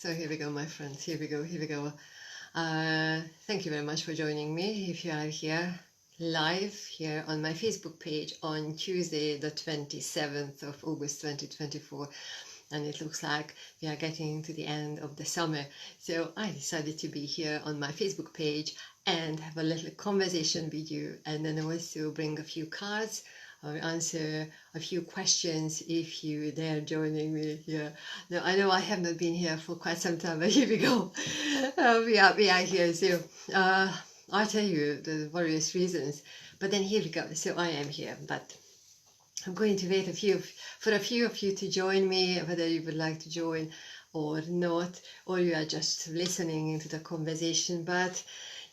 So here we go, my friends. Here we go. Thank you very much for joining me. If you are here live here on my Facebook page on Tuesday, the 27th of August 2024, and it looks like we are getting to the end of the summer. So I decided to be here on my Facebook page and have a little conversation with you, and then also bring a few cards or answer a few questions if you dare joining me here. Now, I know I have not been here for quite some time, but here we go. We are here. So I'll tell you the various reasons, but then here we go. So I am here, but I'm going to wait for a few of you to join me, whether you would like to join or not, or you are just listening into the conversation. But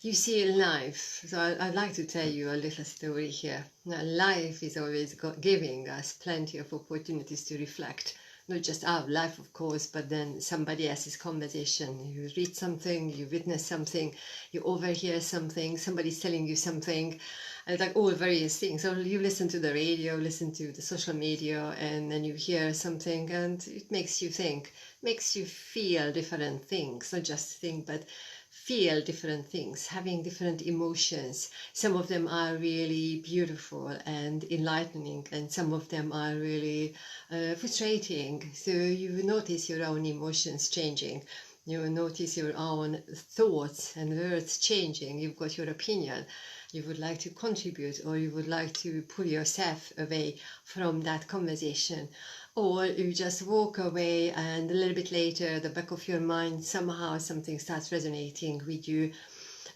you see, life, so I'd like to tell you a little story here. Now, life is always giving us plenty of opportunities to reflect, not just our life, of course, but then somebody else's conversation. You read something, you witness something, you overhear something, somebody's telling you something, and like all various things. So you listen to the radio, listen to the social media, and then you hear something, and it makes you think, makes you feel different things, not just think, but feel different things, having different emotions. Some of them are really beautiful and enlightening, and some of them are really frustrating. So you notice your own emotions changing. You notice your own thoughts and words changing. You've got your opinion. You would like to contribute, or you would like to pull yourself away from that conversation. Or you just walk away, and a little bit later, the back of your mind, somehow something starts resonating with you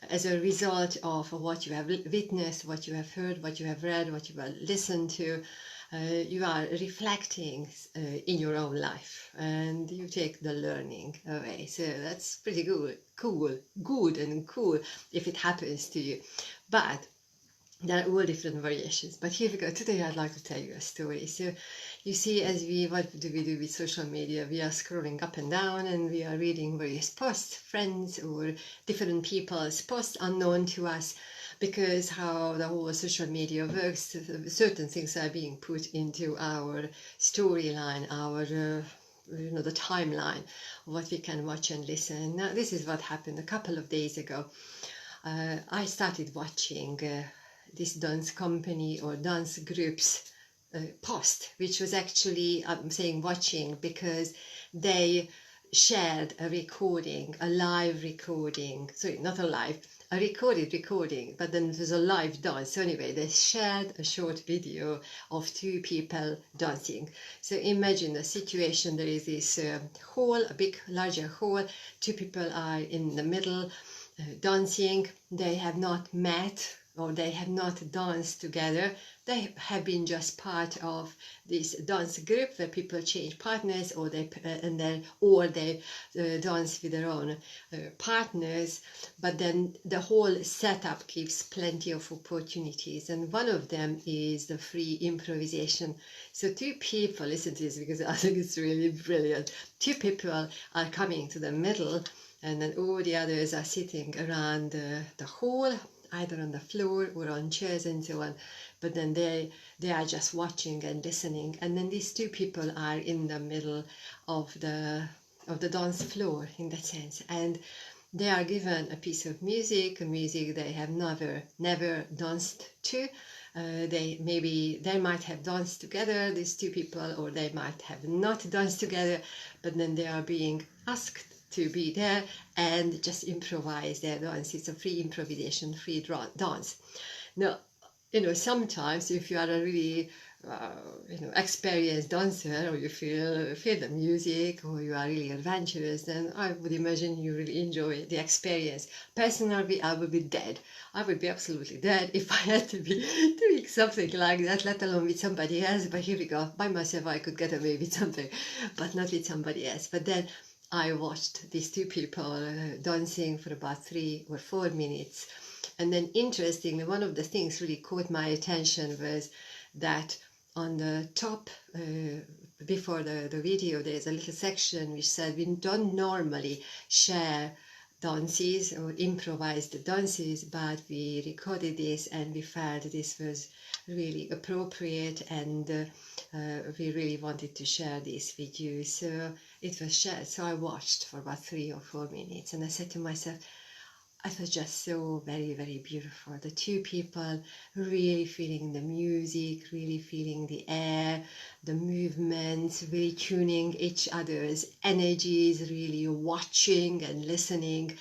as a result of what you have witnessed, what you have heard, what you have read, what you have listened to. You are reflecting in your own life, and you take the learning away. So that's pretty good and cool if it happens to you. But there are all different variations. But here we go. Today I'd like to tell you a story. So you see, what do we do with social media? We are scrolling up and down, and we are reading various posts, friends or different people's posts unknown to us, because how the whole social media works, certain things are being put into our storyline, our the timeline, what we can watch and listen. Now, this is what happened a couple of days ago. I started watching this dance company or dance groups post, which was actually, I'm saying watching because they shared a recording, a live recording, sorry, not a live, a recorded recording, but then it was a live dance. So anyway, they shared a short video of two people dancing. So imagine the situation. There is this hall, a big, larger hall. Two people are in the middle dancing. They have not met, or they have not danced together. They have been just part of this dance group where people change partners, or they dance with their own partners. But then the whole setup gives plenty of opportunities, and one of them is the free improvisation. So two people, listen to this because I think it's really brilliant. Two people are coming to the middle, and then all the others are sitting around the hall, either on the floor or on chairs and so on. But then they are just watching and listening, and then these two people are in the middle of the dance floor, in that sense, and they are given a piece of music, they have never danced to. They might have danced together, these two people, or they might have not danced together, but then they are being asked to be there and just improvise their dance. It's a free improvisation, free dance. Now, sometimes if you are a really experienced dancer, or you feel the music, or you are really adventurous, then I would imagine you really enjoy the experience. Personally, I would be dead. I would be absolutely dead if I had to be doing something like that, let alone with somebody else. But here we go. By myself, I could get away with something, but not with somebody else. But then I watched these two people dancing for about 3 or 4 minutes. And then interestingly, one of the things really caught my attention was that on the top, before the video, there's a little section which said we don't normally share dances or improvised dances, but we recorded this and we felt this was really appropriate, and we really wanted to share this with you. So it was shared. So I watched for about 3 or 4 minutes, and I said to myself, it was just so very, very beautiful. The two people really feeling the music, really feeling the air, the movements, really tuning each other's energies, really watching and listening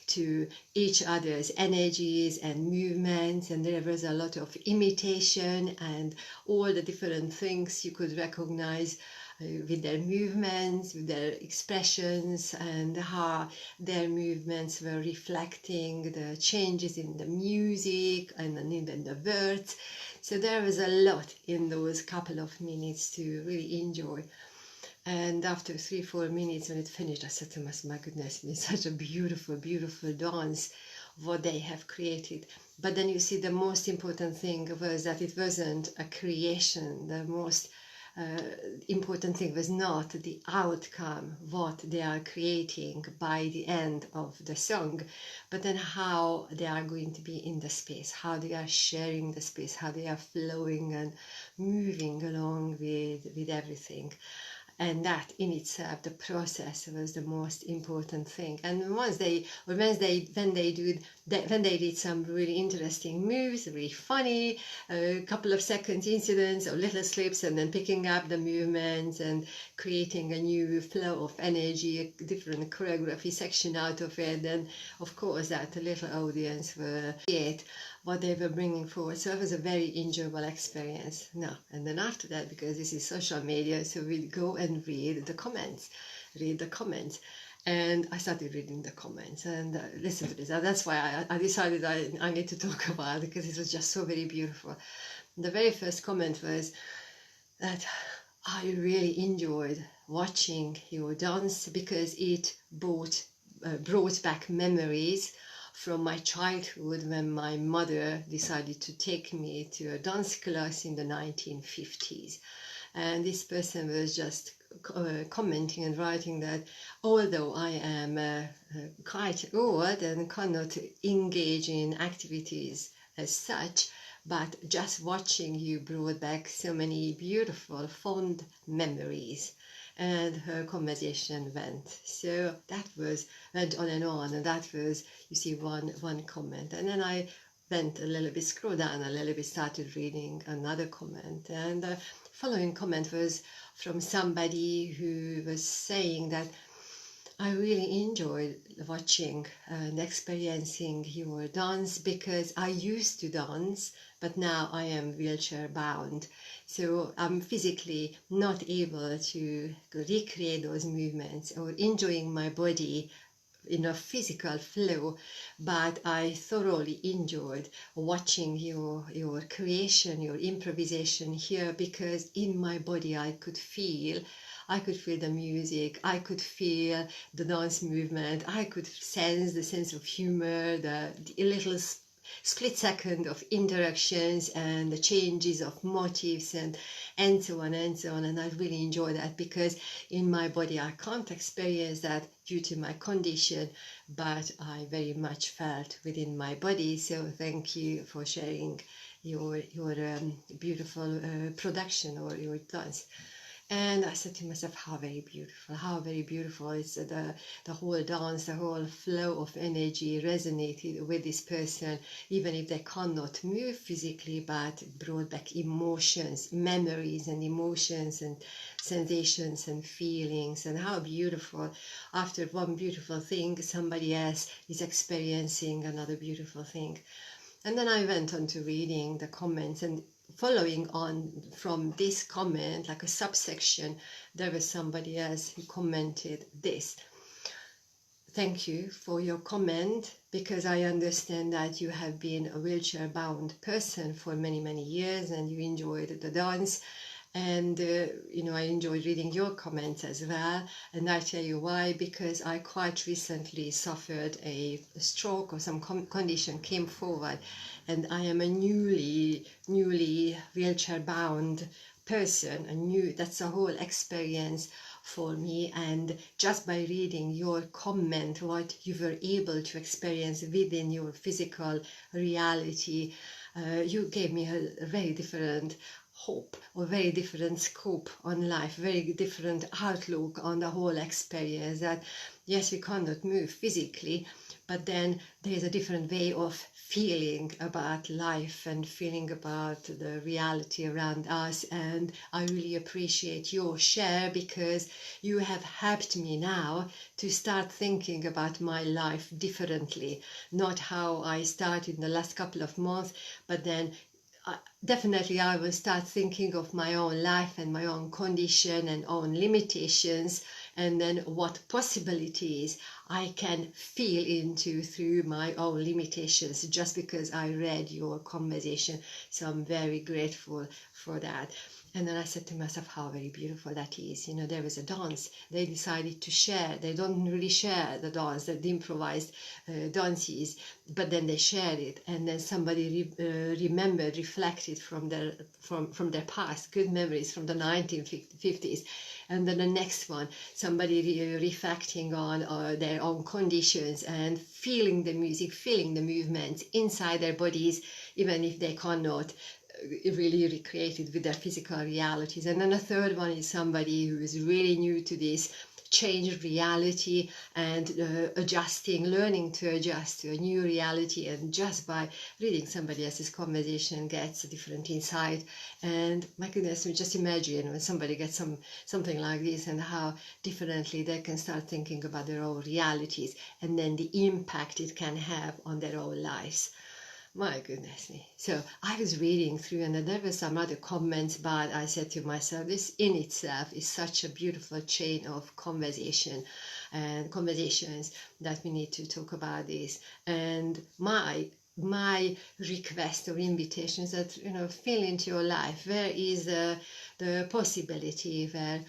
to each other's energies and movements. And there was a lot of imitation and all the different things you could recognize with their movements, with their expressions, and how their movements were reflecting the changes in the music and in the words. So there was a lot in those couple of minutes to really enjoy. And after 3-4 minutes when it finished, I said to myself, my goodness, it's such a beautiful, beautiful dance what they have created. But then you see, the most important thing was that it wasn't a creation. The most important thing was not the outcome, what they are creating by the end of the song, but then how they are going to be in the space, how they are sharing the space, how they are flowing and moving along with everything. And that in itself, the process, was the most important thing. And when they did some really interesting moves, really funny, a couple of seconds incidents or little slips, and then picking up the movements and creating a new flow of energy, a different choreography section out of it, then of course that the little audience will create what they were bringing forward. So it was a very enjoyable experience. Now, and then after that, because this is social media, so we'd go and read the comments. And I started reading the comments and listen to this. And that's why I decided I need to talk about it, because it was just so very beautiful. The very first comment was that I really enjoyed watching your dance because it brought back memories from my childhood, when my mother decided to take me to a dance class in the 1950s. And this person was just commenting and writing that although I am quite old and cannot engage in activities as such, but just watching you brought back so many beautiful, fond memories. And her conversation went. So that went on, and that was, you see, one comment. And then I went a little bit, scrolled down a little bit, started reading another comment. And the following comment was from somebody who was saying that I really enjoyed watching and experiencing your dance, because I used to dance, but now I am wheelchair bound. So I'm physically not able to recreate those movements or enjoying my body in a physical flow, but I thoroughly enjoyed watching your creation, your improvisation here, because in my body I could feel the music, I could feel the dance movement, I could sense the sense of humor, the little split second of interactions and the changes of motifs and so on and so on. And I really enjoy that, because in my body I can't experience that due to my condition, but I very much felt within my body. So thank you for sharing your beautiful production or your dance. And I said to myself, how very beautiful. It's the whole dance, the whole flow of energy resonated with this person, even if they cannot move physically, but brought back emotions, memories and emotions and sensations and feelings. And how beautiful, after one beautiful thing, somebody else is experiencing another beautiful thing. And then I went on to reading the comments, and following on from this comment, like a subsection, there was somebody else who commented this: thank you for your comment, because I understand that you have been a wheelchair bound person for many years and you enjoyed the dance. And I enjoyed reading your comments as well, and I tell you why, because I quite recently suffered a stroke, or some condition came forward, and I am a newly wheelchair bound person. That's a whole experience for me, and just by reading your comment, what you were able to experience within your physical reality, you gave me a very different hope, or very different scope on life, very different outlook on the whole experience, that yes, we cannot move physically, but then there's a different way of feeling about life and feeling about the reality around us. And I really appreciate your share, because you have helped me now to start thinking about my life differently, not how I started in the last couple of months, but then definitely I will start thinking of my own life and my own condition and own limitations, and then what possibilities I can feel into through my own limitations, just because I read your conversation. So I'm very grateful for that. And then I said to myself, how very beautiful that is. You know, there was a dance. They decided to share. They don't really share the dance, the improvised dances, but then they shared it. And then somebody remembered, reflected from their past, good memories from the 1950s. And then the next one, somebody reflecting on their own conditions and feeling the music, feeling the movements inside their bodies, even if they cannot really recreate it with their physical realities. And then a third one is somebody who is really new to this changed reality and adjusting, learning to adjust to a new reality, and just by reading somebody else's conversation gets a different insight. And my goodness, just imagine when somebody gets something like this, and how differently they can start thinking about their own realities, and then the impact it can have on their own lives. My goodness me. So I was reading through, and there were some other comments, but I said to myself, this in itself is such a beautiful chain of conversation and conversations that we need to talk about this. And my request or invitation is that, you know, feel into your life. Where is the possibility where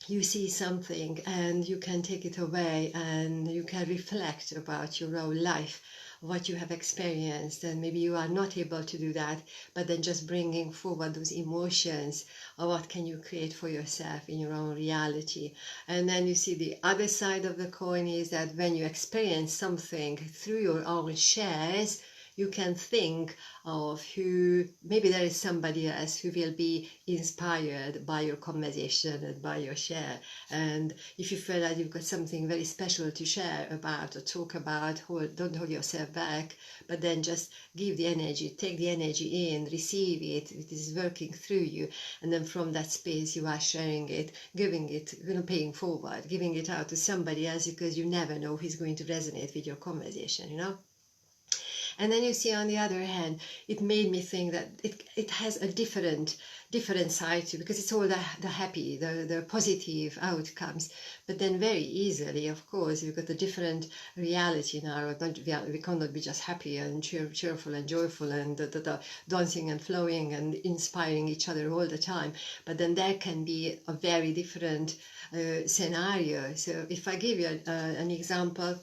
you see something and you can take it away and you can reflect about your own life, what you have experienced, and maybe you are not able to do that, but then just bringing forward those emotions, or what can you create for yourself in your own reality. And then you see the other side of the coin is that when you experience something through your own shares, you can think of who, maybe there is somebody else who will be inspired by your conversation and by your share. And if you feel that you've got something very special to share about or talk about, don't hold yourself back, but then just give the energy, take the energy in, receive it, it is working through you. And then from that space you are sharing it, giving it, you know, paying forward, giving it out to somebody else, because you never know who's going to resonate with your conversation, you know. And then you see, on the other hand, it made me think that it has a different side to it, because it's all the happy, the positive outcomes. But then very easily, of course, you've got a different reality now. We cannot be just happy and cheerful and joyful and dancing and flowing and inspiring each other all the time. But then there can be a very different scenario. So if I give you an example,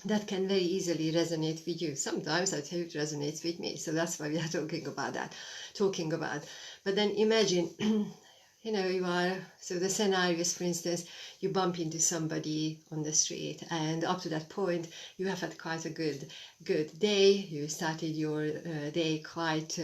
that can very easily resonate with you. Sometimes I tell you it resonates with me, so that's why we are talking about that. But then imagine, you know, you are, so the scenario is, for instance, you bump into somebody on the street, and up to that point you have had quite a good day. You started your day quite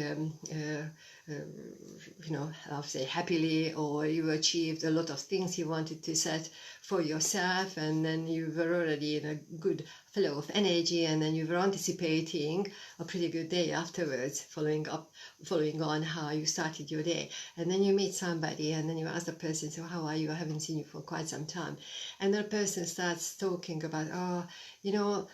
you know, I'll say happily, or you achieved a lot of things you wanted to set for yourself, and then you were already in a good flow of energy, and then you were anticipating a pretty good day afterwards, following on how you started your day. And then you meet somebody, and then you ask the person, so how are you? I haven't seen you for quite some time. And the person starts talking about, oh, you know,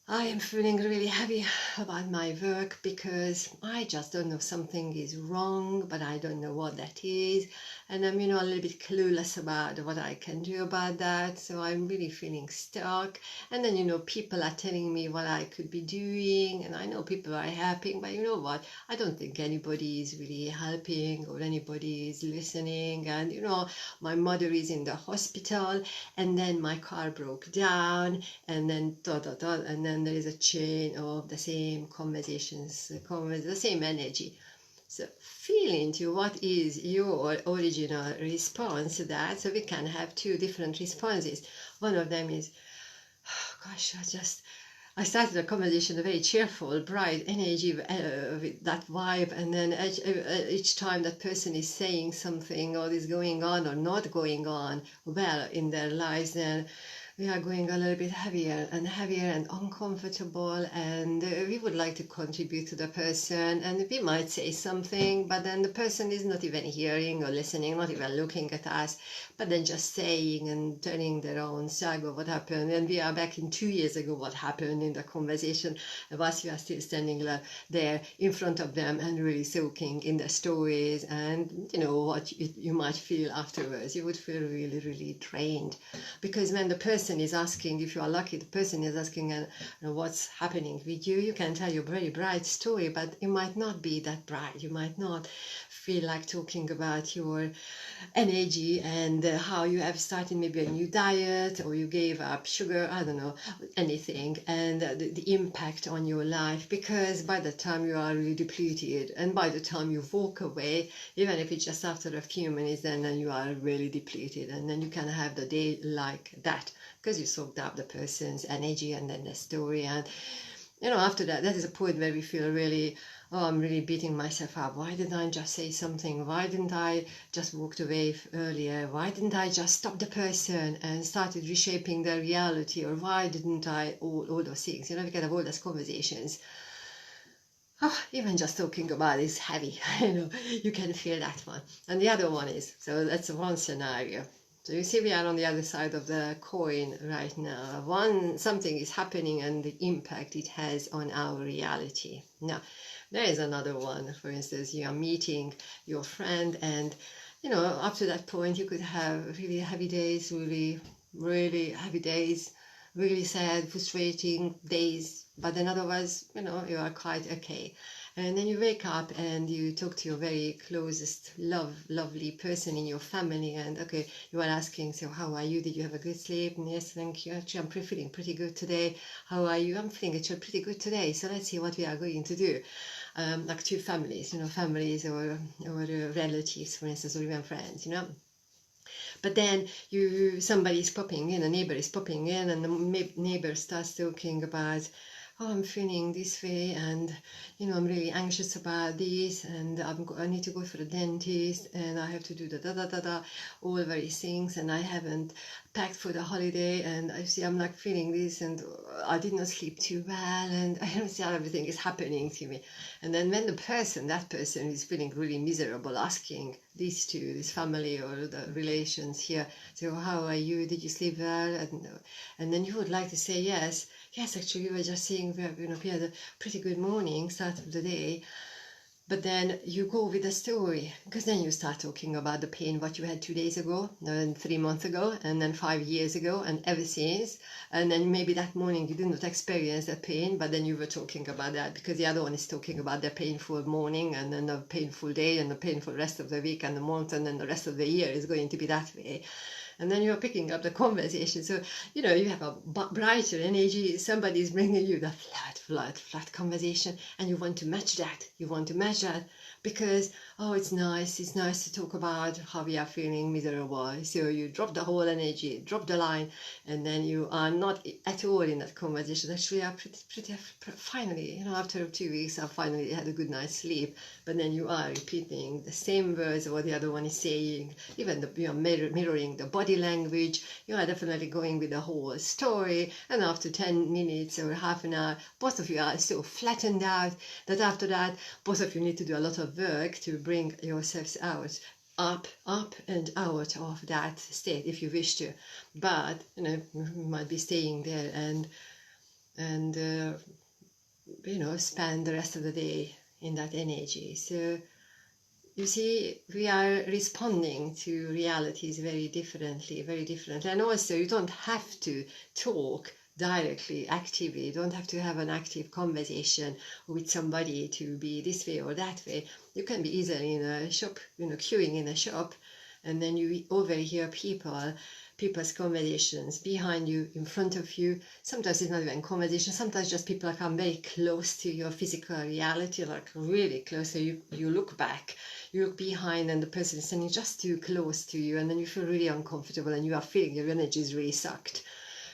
I am feeling really heavy about my work because I just don't know, something is wrong, but I don't know what that is. And I'm, you know, a little bit clueless about what I can do about that. So I'm really feeling stuck. And then, you know, people are telling me what I could be doing. And I know people are helping, but you know what? I don't think anybody is really helping or anybody is listening. And, you know, my mother is in the hospital, and then my car broke down, and then and then there is a chain of the same conversations, the same energy. So feel into what is your original response to that. So we can have two different responses. One of them is, oh gosh, I started a conversation, a very cheerful, bright energy with that vibe, and then each time that person is saying something or is going on or not going on well in their lives, then we are going a little bit heavier and uncomfortable, and we would like to contribute to the person, and we might say something, but then the person is not even hearing or listening, not even looking at us, but then just saying and telling their own saga what happened, and we are back in 2 years ago what happened in the conversation, and whilst we are still standing there in front of them and really soaking in the stories, and what you might feel afterwards. You would feel really, really drained, because when the person is asking, if you are lucky, the person is asking what's happening with you, you can tell your very bright story, but it might not be that bright. You might not feel like talking about your energy and how you have started maybe a new diet, or you gave up sugar, I don't know, anything, and the impact on your life, because by the time you are really depleted, and by the time you walk away, even if it's just after a few minutes, then you are really depleted, and then you can have the day like that, because you soaked up the person's energy and then the story. And after that is a point where we feel really, oh, I'm really beating myself up. Why didn't I just say something? Why didn't I just walked away earlier? Why didn't I just stop the person and started reshaping their reality? Or why didn't I, all those things, we can have all those conversations. Oh, even just talking about it is heavy. You can feel that one. And the other one is, so that's one scenario. So you see, we are on the other side of the coin right now. Something is happening and the impact it has on our reality. Now, there is another one. For instance, you are meeting your friend, and up to that point you could have really heavy days, really, really heavy days, really sad, frustrating days, but then otherwise, you are quite okay. And then you wake up and you talk to your very closest, lovely person in your family, and okay, you are asking, so how are you? Did you have a good sleep? And yes, thank you. Actually, I'm feeling pretty good today. How are you? I'm feeling actually pretty good today. So let's see what we are going to do. Like two families, families or relatives, for instance, or even friends, But then somebody is popping in, a neighbor is popping in, and the neighbor starts talking about, oh, I'm feeling this way, and I'm really anxious about this, and I need to go for a dentist, and I have to do all various things, and I haven't packed for the holiday, and I see I'm like feeling this, and I did not sleep too well, and I don't see how everything is happening to me. And then when that person is feeling really miserable, asking this family or the relations here, so how are you? Did you sleep well? And then you would like to say yes, actually we were just saying we had a pretty good morning, start of the day. But then you go with the story, because then you start talking about the pain, what you had 2 days ago, and 3 months ago, and then 5 years ago, and ever since. And then maybe that morning you did not experience that pain, but then you were talking about that, because the other one is talking about their painful morning, and then the painful day, and the painful rest of the week and the month, and then the rest of the year is going to be that way. And then you're picking up the conversation. So, you have a brighter energy. Somebody's bringing you the flat conversation, and you want to match that. Because, oh, it's nice to talk about how we are feeling miserable. So you drop the whole energy, drop the line, and then you are not at all in that conversation. Actually, I finally, after 2 weeks, I finally had a good night's sleep. But then you are repeating the same words of what the other one is saying. Even you are mirroring the body language. You are definitely going with the whole story. And after 10 minutes or half an hour, both of you are so flattened out that after that, both of you need to do a lot of work to bring yourselves out, up and out of that state if you wish to. But you might be staying there and spend the rest of the day in that energy. So you see, we are responding to realities very differently. And also, you don't have to talk directly, actively. You don't have to have an active conversation with somebody to be this way or that way. You can be easily in a shop, queuing in a shop, and then you overhear people people's conversations behind you, in front of you. Sometimes it's not even conversation, sometimes just people come very close to your physical reality, like really close. So you look back, you look behind, and the person is standing just too close to you, and then you feel really uncomfortable and you are feeling your energy is really sucked.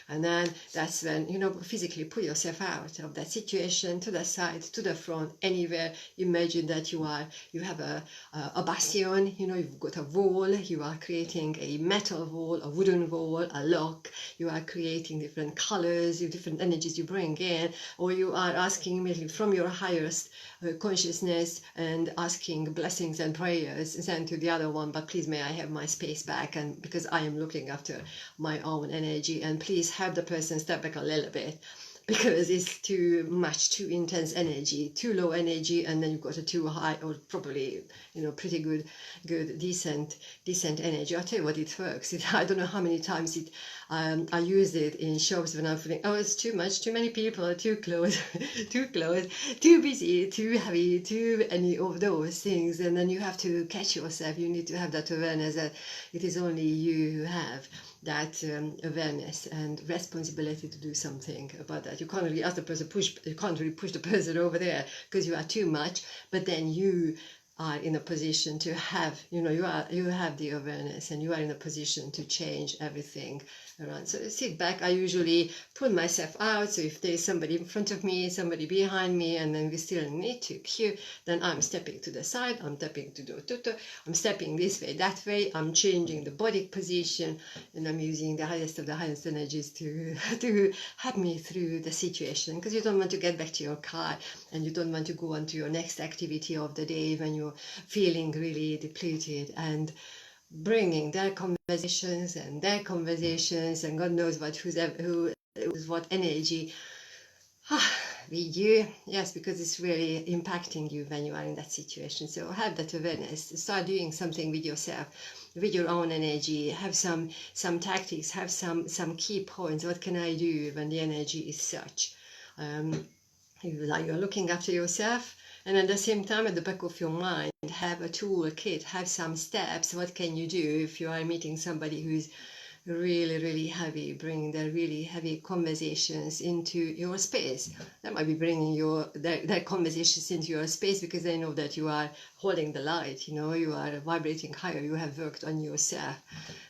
And then that's when, physically pull yourself out of that situation, to the side, to the front, anywhere. Imagine that you have a bastion, you've got a wall, you are creating a metal wall, a wooden wall, a lock, you are creating different colors, different energies you bring in, or you are asking immediately from your highest consciousness and asking blessings and prayers sent to the other one, but please may I have my space back, and because I am looking after my own energy, and please have the person step back a little bit because it's too much, too intense energy, too low energy, and then you've got a too high, or probably pretty good decent energy. I'll tell you what, it works. I don't know how many times I used it in shows when I'm feeling, oh, it's too much, too many people, too close, too close, too busy, too heavy, too any of those things. And then you have to catch yourself. You need to have that awareness that it is only you who have that awareness and responsibility to do something about that. You can't really ask the person you can't really push the person over there because you are too much, but then you are in a position to have, you have the awareness, and you are in a position to change everything around. So sit back. I usually pull myself out. So if there's somebody in front of me, somebody behind me, and then we still need to cue, then I'm stepping to the side, I'm stepping to the I'm stepping this way, that way, I'm changing the body position, and I'm using the highest of the highest energies to help me through the situation, because you don't want to get back to your car and you don't want to go on to your next activity of the day when you're feeling really depleted, and bringing their conversations and God knows who's what energy with you. Yes, because it's really impacting you when you are in that situation. So have that awareness, start doing something with yourself, with your own energy. Have some tactics, have some key points. What can I do when the energy is such? You're looking after yourself, and at the same time, at the back of your mind, have a toolkit, have some steps. What can you do if you are meeting somebody who's really, really heavy, bringing their really heavy conversations into your space? That might be bringing their conversations into your space because they know that you are holding the light, you are vibrating higher, you have worked on yourself.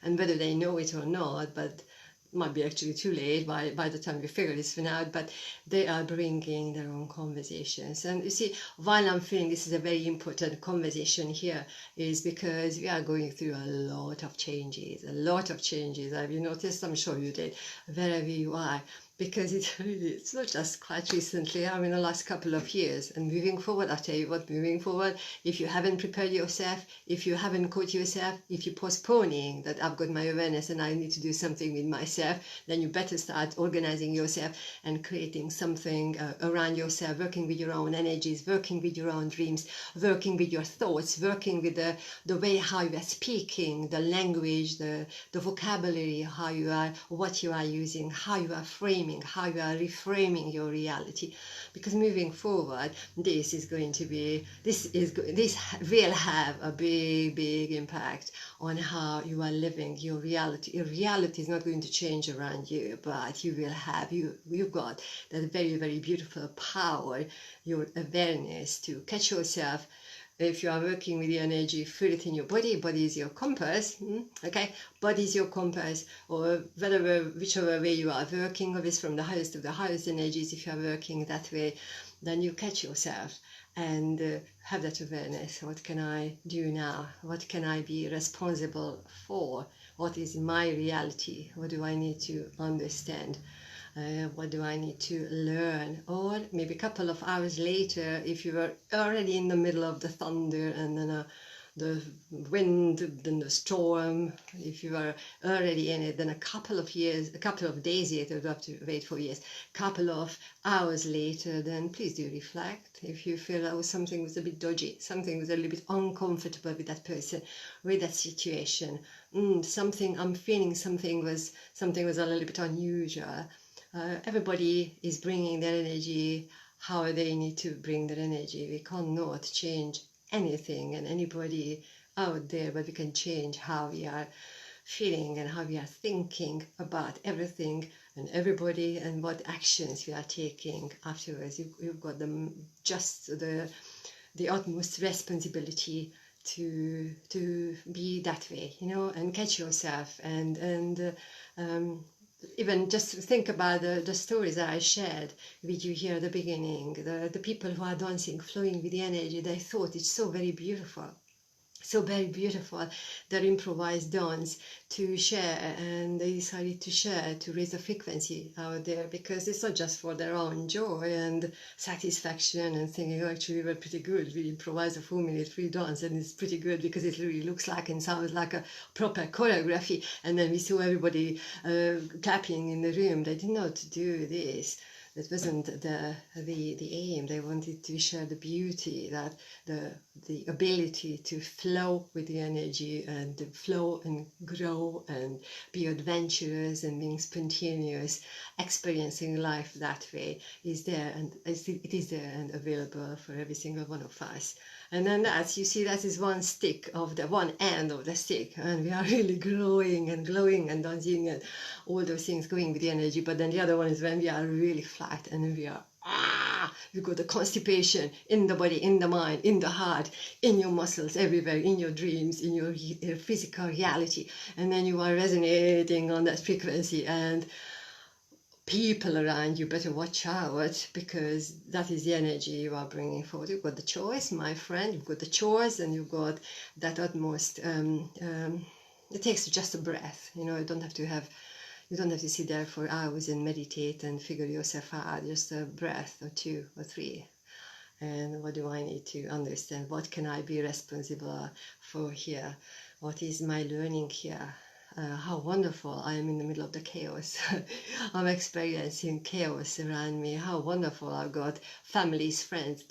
And whether they know it or not, but might be actually too late by the time we figure this one out, but they are bringing their own conversations. And you see, while I'm feeling this is a very important conversation here, is because we are going through a lot of changes. Have you noticed? I'm sure you did, wherever you are, because it's not just quite recently, I mean the last couple of years. And moving forward, I tell you what, moving forward, if you haven't prepared yourself, if you haven't caught yourself, if you're postponing that I've got my awareness and I need to do something with myself, then you better start organizing yourself and creating something around yourself, working with your own energies, working with your own dreams, working with your thoughts, working with the way how you are speaking, the language, the vocabulary, how you are, what you are using, how you are framing, how you are reframing your reality. Because moving forward, this will have a big impact on how you are living your reality. Your reality is not going to change around you, but you've got that very, very beautiful power, your awareness to catch yourself. If you are working with the energy, feel it in your body. Body is your compass, okay? Body is your compass, or whichever way you are working, or it's from the highest of the highest energies. If you are working that way, then you catch yourself and have that awareness. What can I do now? What can I be responsible for? What is my reality? What do I need to understand? What do I need to learn? Or maybe a couple of hours later, if you were already in the middle of the thunder and then the wind, then the storm, if you are already in it, then a couple of days later, you don't have to wait for years, couple of hours later, then please do reflect. If you feel something was a bit dodgy, something was a little bit uncomfortable with that person, with that situation, I'm feeling something was a little bit unusual. Everybody is bringing their energy how they need to bring their energy. We cannot change anything and anybody out there, but we can change how we are feeling and how we are thinking about everything and everybody, and what actions we are taking afterwards. You've got just the utmost responsibility to be that way, you know, and catch yourself, and even just think about the stories that I shared with you here at the beginning, the people who are dancing, flowing with the energy. They thought it's so very beautiful, so very beautiful, their improvised dance to share, and they decided to share, to raise the frequency out there, because it's not just for their own joy and satisfaction and thinking, oh, actually we're pretty good, we improvised a 4-minute free dance and it's pretty good because it really looks like and sounds like a proper choreography, and then we saw everybody clapping in the room. They did not do this. That wasn't the aim. They wanted to share the beauty, that the ability to flow with the energy, and to flow and grow and be adventurous and being spontaneous, experiencing life that way is there, and it is there and available for every single one of us. And then that's, you see, that is one stick of the one end of the stick, and we are really growing and glowing and dancing and all those things going with the energy. But then the other one is when we are really flat and we are you got the constipation in the body, in the mind, in the heart, in your muscles, everywhere, in your dreams, in your physical reality, and then you are resonating on that frequency, and people around you better watch out, because that is the energy you are bringing forward. You've got the choice, my friend, you've got the choice, and you've got that utmost it takes just a breath, you know. You don't have to sit there for hours and meditate and figure yourself out. Just a breath or 2 or 3. And what do I need to understand? What can I be responsible for here? What is my learning here? How wonderful I am in the middle of the chaos. I'm experiencing chaos around me. How wonderful. I've got families, friends,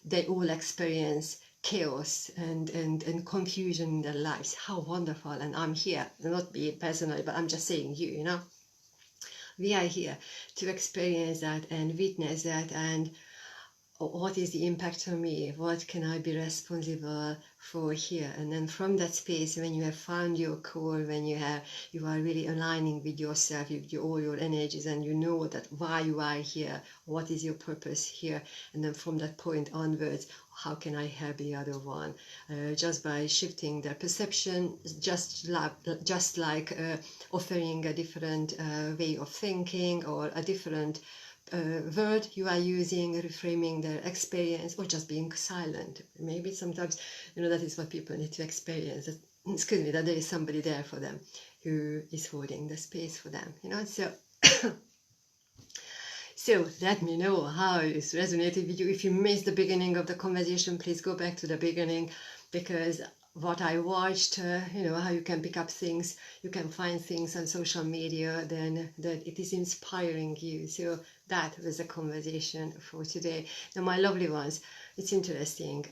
they all experience chaos and confusion in their lives. How wonderful. And I'm here, not me personally, but I'm just saying you know. We are here to experience that and witness that, and what is the impact on me? What can I be responsible for here? And then from that space, when you have found your core, when you are really aligning with yourself, with all your energies, and you know that why you are here, what is your purpose here, and then from that point onwards, how can I help the other one? Just by shifting their perception, just like offering a different way of thinking, or a different word you are using, reframing their experience, or just being silent. Maybe sometimes, you know, that is what people need to experience. That there is somebody there for them who is holding the space for them, you know. So so let me know how it's resonated with you. If you missed the beginning of the conversation, please go back to the beginning, because what I watched, you know, how you can pick up things, you can find things on social media, then that it is inspiring you. So that was the conversation for today. Now, my lovely ones, it's interesting.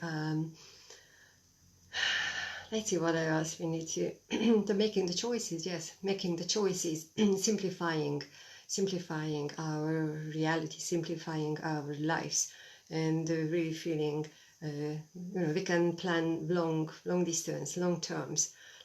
Let's see what else we need to making the choices. Yes, making the choices, simplifying our reality, simplifying our lives, and really feeling, you know, we can plan long distance, long term,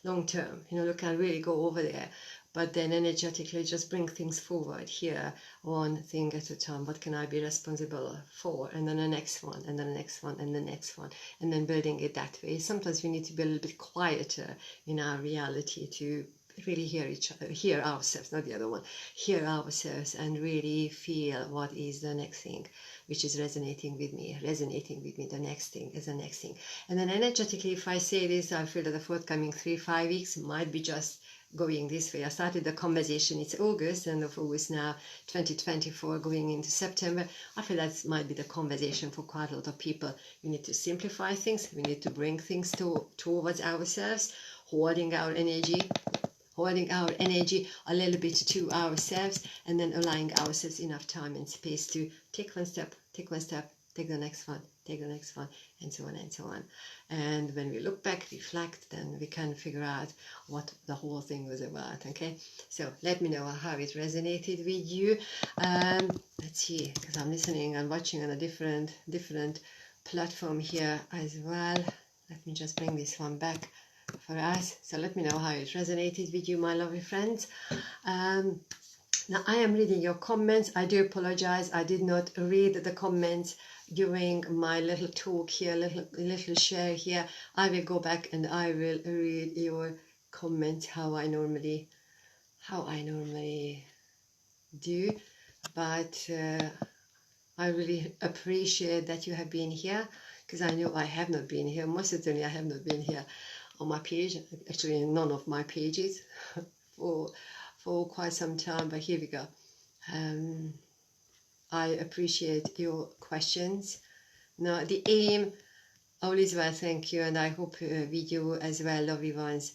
you know, we can really go over there, but then energetically just bring things forward here, one thing at a time. What can I be responsible for? And then the next one, and then the next one, and the next one, and then building it that way. Sometimes we need to be a little bit quieter in our reality to really hear ourselves, not the other one, hear ourselves, and really feel what is the next thing which is resonating with me. The next thing is the next thing. And then energetically, if I say this, I feel that the forthcoming 3-5 weeks might be just going this way. I started the conversation, it's August, end of August now, 2024, going into September. I feel that might be the conversation for quite a lot of people. We need to simplify things, we need to bring things towards ourselves, holding our energy a little bit to ourselves, and then allowing ourselves enough time and space to take one step, take the next one, and so on and so on. And when we look back, reflect, then we can figure out what the whole thing was about. Okay, so let me know how it resonated with you. Let's see, because I'm listening and watching on a different platform here as well. Let me just bring this one back for us. So let me know how it resonated with you, my lovely friends. Now I am reading your comments. I do apologize. I did not read the comments during my little talk here, little share here. I will go back and I will read your comments how I normally do. But I really appreciate that you have been here, because I know I have not been here. Most certainly I have not been here on my page, actually none of my pages for quite some time, but here we go. I appreciate your questions. Now the aim, all is well, thank you, and I hope with you as well, lovely ones.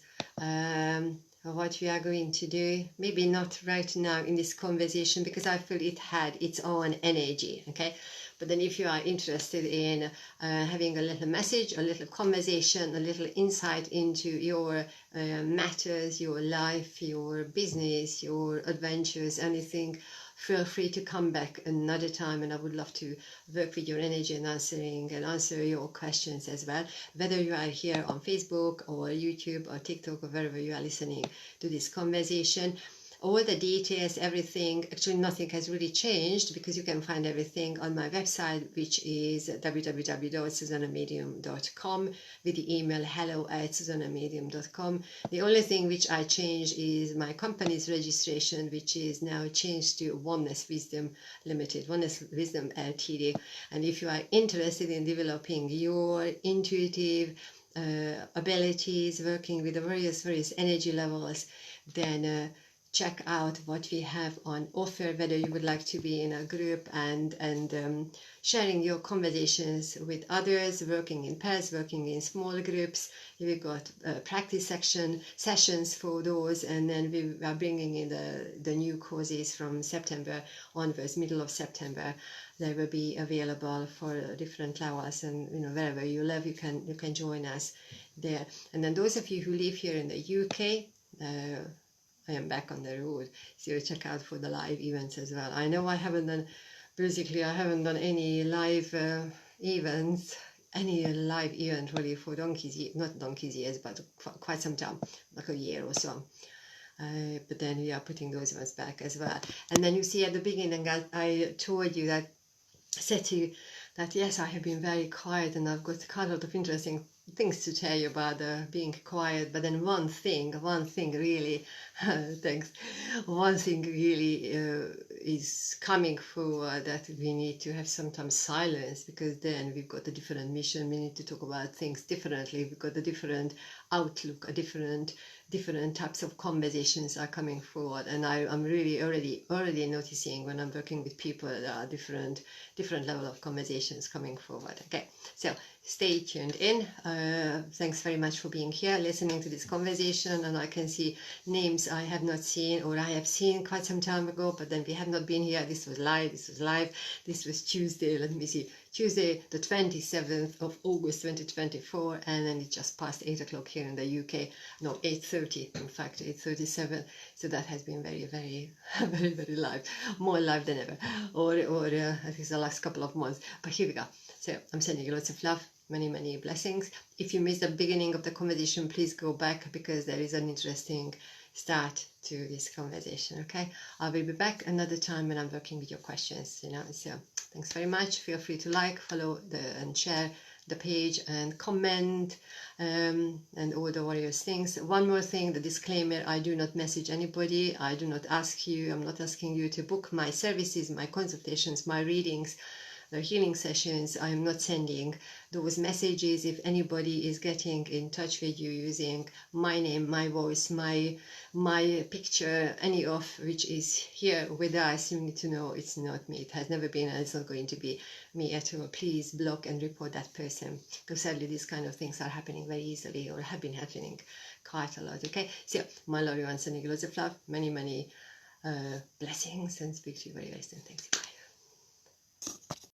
What we are going to do, maybe not right now in this conversation, because I feel it had its own energy, okay? But then if you are interested in having a little message, a little conversation, a little insight into your matters, your life, your business, your adventures, anything, feel free to come back another time, and I would love to work with your energy and answer your questions as well, whether you are here on Facebook or YouTube or TikTok or wherever you are listening to this conversation. All the details, everything, actually nothing has really changed, because you can find everything on my website, which is www.zsuzannamedium.com, with the email hello@zsuzannamedium.com. The only thing which I changed is my company's registration, which is now changed to Oneness Wisdom Limited, Oneness Wisdom Ltd. And if you are interested in developing your intuitive abilities, working with the various energy levels, then check out what we have on offer, whether you would like to be in a group and sharing your conversations with others, working in pairs, working in small groups. We've got practice sessions for those, and then we are bringing in the new courses from September onwards, middle of September. They will be available for different levels, and wherever you live, you can join us there. And then those of you who live here in the UK, I am back on the road, so check out for the live events as well. I know I haven't done any live events, really for not donkey's years, but quite some time, like a year or so. But then we are putting those ones back as well. And then you see at the beginning, I told you that, said to you that yes, I have been very quiet, and I've got quite a lot of interesting things to tell you about being quiet. But then one thing really thanks, one thing really is coming forward, that we need to have sometimes silence, because then we've got a different mission. We need to talk about things differently. We've got a different outlook, a different types of conversations are coming forward, and I'm really already noticing when I'm working with people, there are different level of conversations coming forward. Okay, so stay tuned in. Thanks very much for being here, listening to this conversation. And I can see names I have not seen, or I have seen quite some time ago, but then we have not been here. This was live. This was Tuesday, let me see, Tuesday the 27th of August 2024, and then it just past 8 o'clock here in the UK. No, 8:30, in fact 8:37. So that has been very live, more live than ever, or I think the last couple of months. But here we go. So I'm sending you lots of love, many blessings. If you missed the beginning of the conversation, please go back, because there is an interesting start to this conversation. Okay, I will be back another time when I'm working with your questions. So thanks very much. Feel free to like, follow and share the page, and comment, and all the various things. One more thing, the disclaimer: I do not message anybody. I do not ask you. I'm not asking you to book my services, my consultations, my readings, the healing sessions. I am not sending those messages. If anybody is getting in touch with you using my name, my voice, my picture, any of which is here with us, you need to know it's not me. It has never been, and it's not going to be me at all. Please block and report that person, because sadly these kind of things are happening very easily, or have been happening quite a lot. Okay, so my lovely ones, sending you lots of love, many blessings, and speak to you very soon. Thanks.